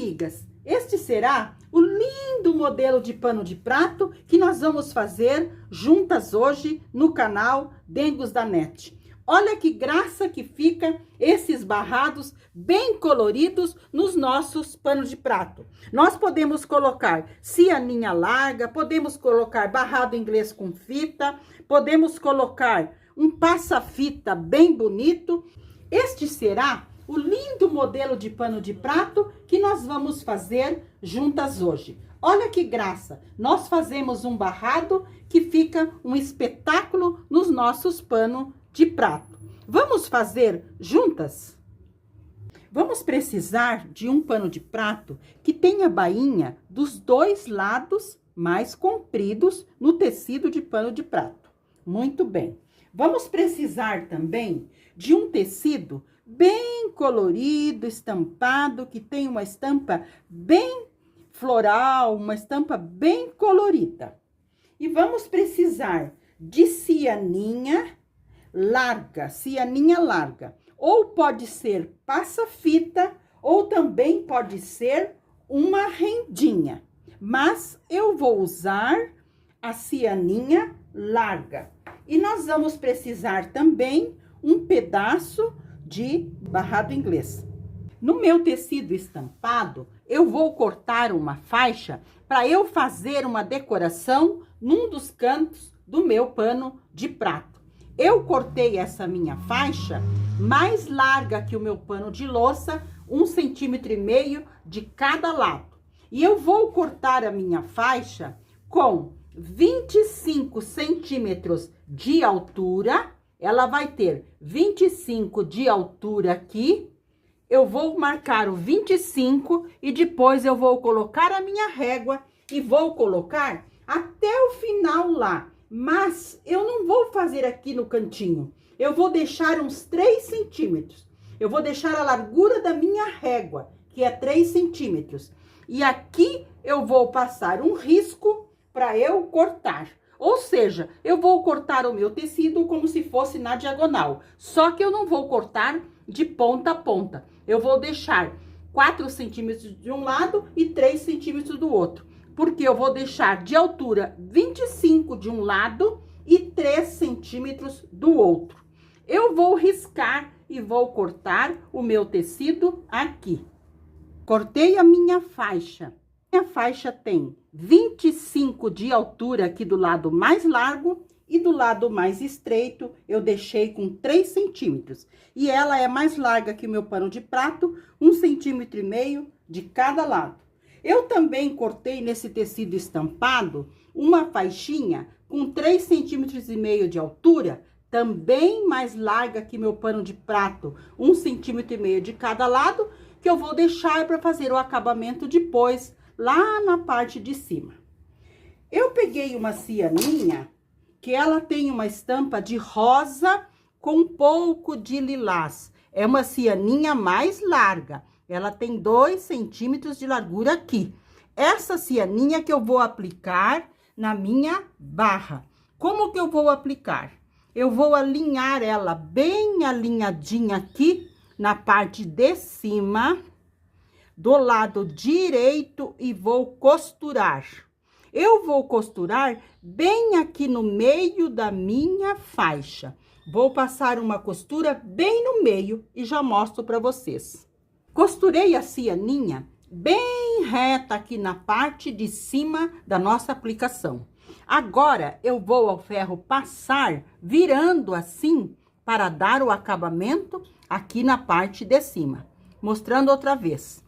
amigas, este será o lindo modelo de pano de prato que nós vamos fazer juntas hoje no canal Dengos da Net. Olha que graça que fica esses barrados bem coloridos nos nossos panos de prato. Nós podemos colocar cianinha larga, podemos colocar barrado inglês com fita, podemos colocar um passa-fita bem bonito. Este será o lindo modelo de pano de prato que nós vamos fazer juntas hoje. Olha que graça! Nós fazemos um barrado que fica um espetáculo nos nossos panos de prato. Vamos fazer juntas? Vamos precisar de um pano de prato que tenha bainha dos dois lados mais compridos no tecido de pano de prato. Muito bem. Vamos precisar também de um tecido bem colorido, estampado, que tem uma estampa bem floral, uma estampa bem colorida. E vamos precisar de cianinha larga, ou pode ser passa-fita, ou também pode ser uma rendinha. Mas eu vou usar a cianinha larga. E nós vamos precisar também um pedaço de barrado inglês. No meu tecido estampado, eu vou cortar uma faixa para eu fazer uma decoração num dos cantos do meu pano de prato. Eu cortei essa minha faixa mais larga que o meu pano de louça, 1,5 cm de cada lado. E eu vou cortar a minha faixa com 25 centímetros de altura. Ela vai ter 25 de altura aqui. Eu vou marcar o 25 e depois eu vou colocar a minha régua e vou colocar até o final lá. Mas eu não vou fazer aqui no cantinho. Eu vou deixar uns 3 centímetros. Eu vou deixar a largura da minha régua, que é 3 centímetros. E aqui eu vou passar um risco para eu cortar. Ou seja, eu vou cortar o meu tecido como se fosse na diagonal. Só que eu não vou cortar de ponta a ponta. Eu vou deixar 4 centímetros de um lado e 3 centímetros do outro. Porque eu vou deixar de altura 25 de um lado e 3 centímetros do outro. Eu vou riscar e vou cortar o meu tecido aqui. Cortei a minha faixa. Minha faixa tem 25 de altura aqui do lado mais largo e do lado mais estreito eu deixei com 3 centímetros. E ela é mais larga que o meu pano de prato, 1,5 cm de cada lado. Eu também cortei nesse tecido estampado uma faixinha com 3,5 cm de altura, também mais larga que meu pano de prato, 1,5 cm de cada lado, que eu vou deixar para fazer o acabamento depois, lá na parte de cima. Eu peguei uma cianinha, que ela tem uma estampa de rosa com um pouco de lilás. É uma cianinha mais larga. Ela tem 2 centímetros de largura aqui. Essa cianinha que eu vou aplicar na minha barra. Como que eu vou aplicar? Eu vou alinhar ela bem alinhadinha aqui na parte de cima, do lado direito, e vou costurar. Eu vou costurar bem aqui no meio da minha faixa. Vou passar uma costura bem no meio e já mostro para vocês. Costurei a cianinha bem reta aqui na parte de cima da nossa aplicação. Agora, eu vou ao ferro passar, virando assim, para dar o acabamento aqui na parte de cima. Mostrando outra vez.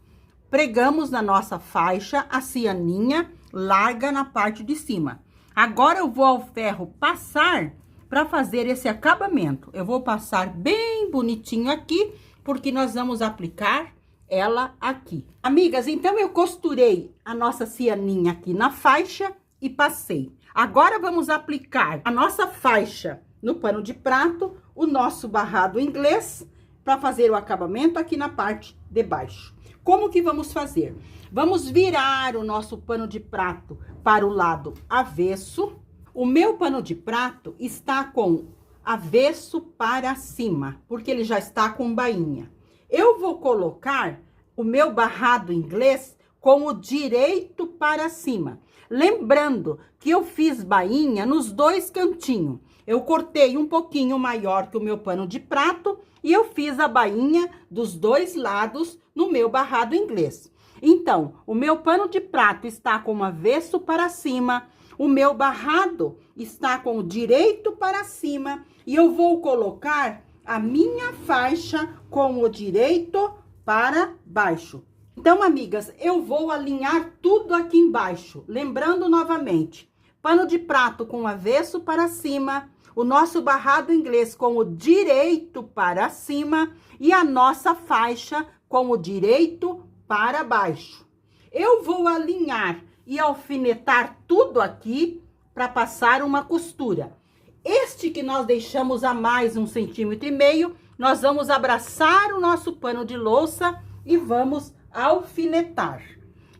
Pregamos na nossa faixa a cianinha larga na parte de cima. Agora, eu vou ao ferro passar para fazer esse acabamento. Eu vou passar bem bonitinho aqui, porque nós vamos aplicar ela aqui. Amigas, então eu costurei a nossa cianinha aqui na faixa e passei. Agora vamos aplicar a nossa faixa no pano de prato, o nosso barrado inglês, para fazer o acabamento aqui na parte de baixo. Como que vamos fazer? Vamos virar o nosso pano de prato para o lado avesso. O meu pano de prato está com avesso para cima, porque ele já está com bainha. Eu vou colocar o meu barrado inglês com o direito para cima. Lembrando que eu fiz bainha nos dois cantinhos. Eu cortei um pouquinho maior que o meu pano de prato e eu fiz a bainha dos dois lados no meu barrado inglês. Então, o meu pano de prato está com o avesso para cima, o meu barrado está com o direito para cima e eu vou colocar a minha faixa com o direito para baixo. Então, amigas, eu vou alinhar tudo aqui embaixo. Lembrando novamente, pano de prato com o avesso para cima, o nosso barrado inglês com o direito para cima e a nossa faixa com o direito para baixo. Eu vou alinhar e alfinetar tudo aqui para passar uma costura. Este que nós deixamos a mais 1,5 centímetro, nós vamos abraçar o nosso pano de louça e vamos alfinetar.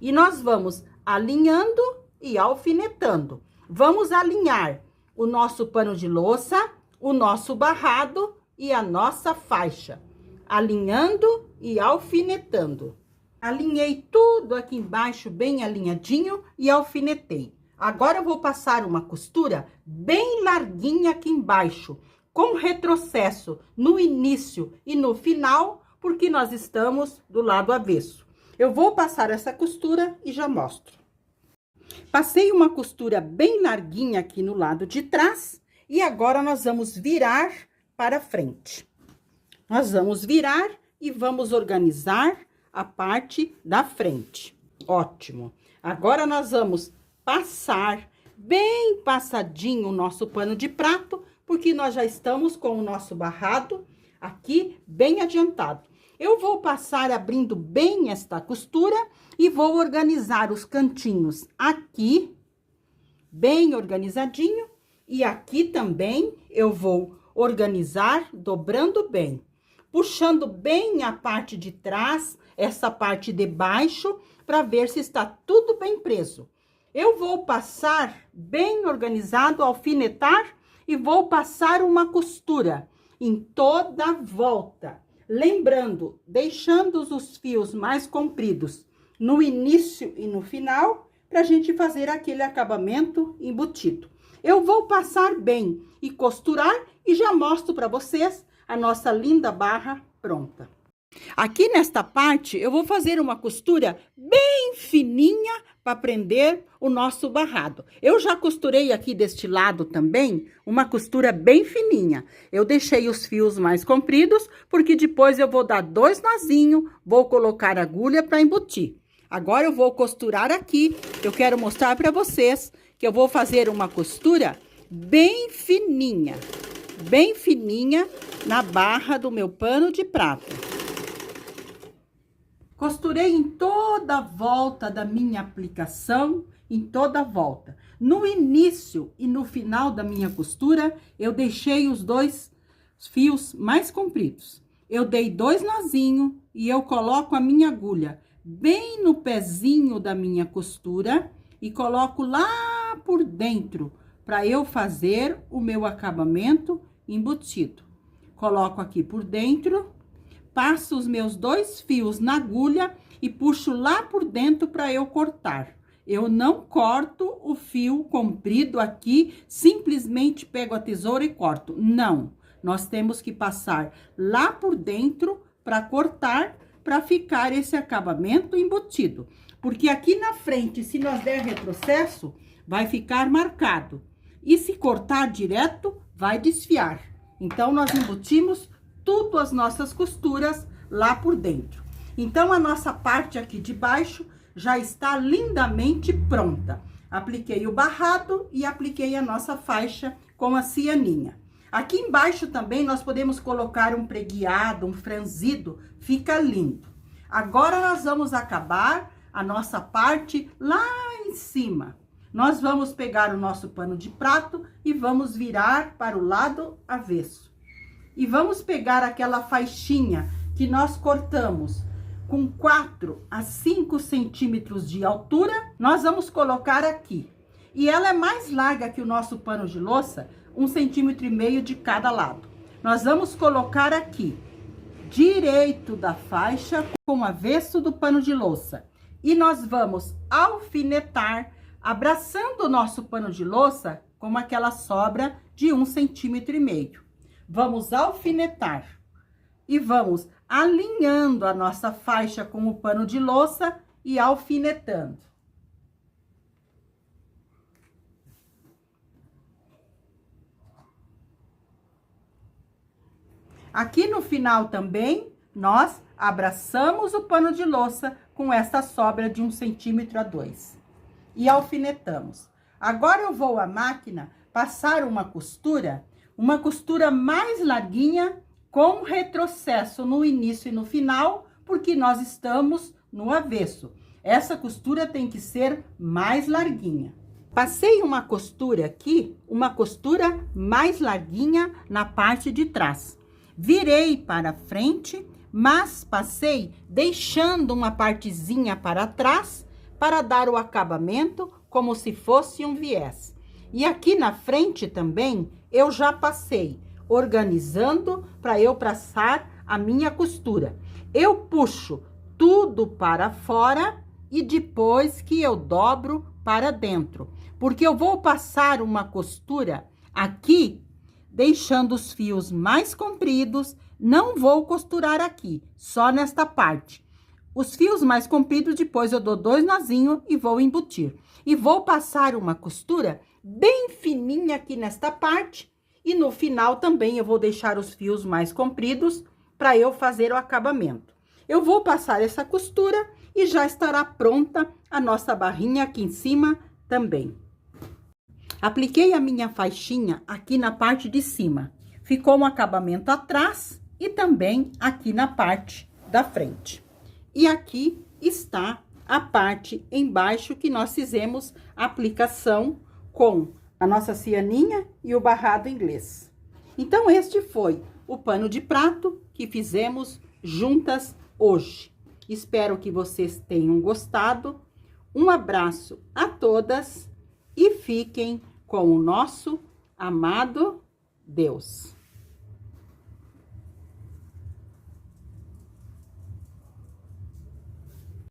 E nós vamos alinhando e alfinetando. Vamos alinhar o nosso pano de louça, o nosso barrado e a nossa faixa. Alinhando e alfinetando. Alinhei tudo aqui embaixo bem alinhadinho e alfinetei. Agora eu vou passar uma costura bem larguinha aqui embaixo, com retrocesso no início e no final, porque nós estamos do lado avesso. Eu vou passar essa costura e já mostro. Passei uma costura bem larguinha aqui no lado de trás e agora nós vamos virar para frente. Nós vamos virar e vamos organizar a parte da frente. Ótimo. Agora nós vamos passar bem passadinho o nosso pano de prato, porque nós já estamos com o nosso barrado aqui bem adiantado. Eu vou passar abrindo bem esta costura e vou organizar os cantinhos aqui, bem organizadinho, e aqui também eu vou organizar dobrando bem, puxando bem a parte de trás, essa parte de baixo, para ver se está tudo bem preso. Eu vou passar bem organizado, alfinetar, e vou passar uma costura em toda a volta. Lembrando, deixando os fios mais compridos no início e no final, para a gente fazer aquele acabamento embutido. Eu vou passar bem e costurar e já mostro para vocês a nossa linda barra pronta. Aqui nesta parte, eu vou fazer uma costura bem fininha para prender o nosso barrado. Eu já costurei aqui deste lado também uma costura bem fininha. Eu deixei os fios mais compridos, porque depois eu vou dar 2 nozinhos, vou colocar agulha para embutir. Agora eu vou costurar aqui, eu quero mostrar para vocês que eu vou fazer uma costura bem fininha na barra do meu pano de prato. Costurei em toda a volta da minha aplicação, em toda a volta. No início e no final da minha costura, eu deixei os 2 fios mais compridos. Eu dei 2 nozinhos e eu coloco a minha agulha bem no pezinho da minha costura e coloco lá por dentro, para eu fazer o meu acabamento embutido. Coloco aqui por dentro. Passo os meus 2 fios na agulha e puxo lá por dentro para eu cortar. Eu não corto o fio comprido aqui, simplesmente pego a tesoura e corto. Não, nós temos que passar lá por dentro para cortar, para ficar esse acabamento embutido. Porque aqui na frente, se nós der retrocesso, vai ficar marcado. E se cortar direto, vai desfiar. Então, nós embutimos tudo as nossas costuras lá por dentro. Então, a nossa parte aqui de baixo já está lindamente pronta. Apliquei o barrado e apliquei a nossa faixa com a cianinha. Aqui embaixo também nós podemos colocar um preguiado, um franzido, fica lindo. Agora, nós vamos acabar a nossa parte lá em cima. Nós vamos pegar o nosso pano de prato e vamos virar para o lado avesso. E vamos pegar aquela faixinha que nós cortamos com 4 a 5 centímetros de altura, nós vamos colocar aqui. E ela é mais larga que o nosso pano de louça, 1,5 centímetro de cada lado. Nós vamos colocar aqui, direito da faixa com o avesso do pano de louça. E nós vamos alfinetar, abraçando o nosso pano de louça com aquela sobra de 1,5 cm. Vamos alfinetar e vamos alinhando a nossa faixa com o pano de louça e alfinetando. Aqui no final também, nós abraçamos o pano de louça com essa sobra de 1,2 cm e alfinetamos. Agora eu vou à máquina passar uma costura mais larguinha com retrocesso no início e no final, porque nós estamos no avesso. Essa costura tem que ser mais larguinha. Passei uma costura aqui, uma costura mais larguinha na parte de trás. Virei para frente, mas passei deixando uma partezinha para trás para dar o acabamento como se fosse um viés. E aqui na frente também eu já passei, organizando para eu passar a minha costura. Eu puxo tudo para fora e depois que eu dobro para dentro, porque eu vou passar uma costura aqui, deixando os fios mais compridos, não vou costurar aqui, só nesta parte. Os fios mais compridos, depois eu dou 2 nozinhos e vou embutir. E vou passar uma costura bem fininha aqui nesta parte, e no final também eu vou deixar os fios mais compridos para eu fazer o acabamento. Eu vou passar essa costura e já estará pronta a nossa barrinha aqui em cima também. Apliquei a minha faixinha aqui na parte de cima. Ficou um acabamento atrás e também aqui na parte da frente. E aqui está a parte embaixo que nós fizemos a aplicação com a nossa cianinha e o barrado inglês. Então, este foi o pano de prato que fizemos juntas hoje. Espero que vocês tenham gostado. Um abraço a todas e fiquem com o nosso amado Deus.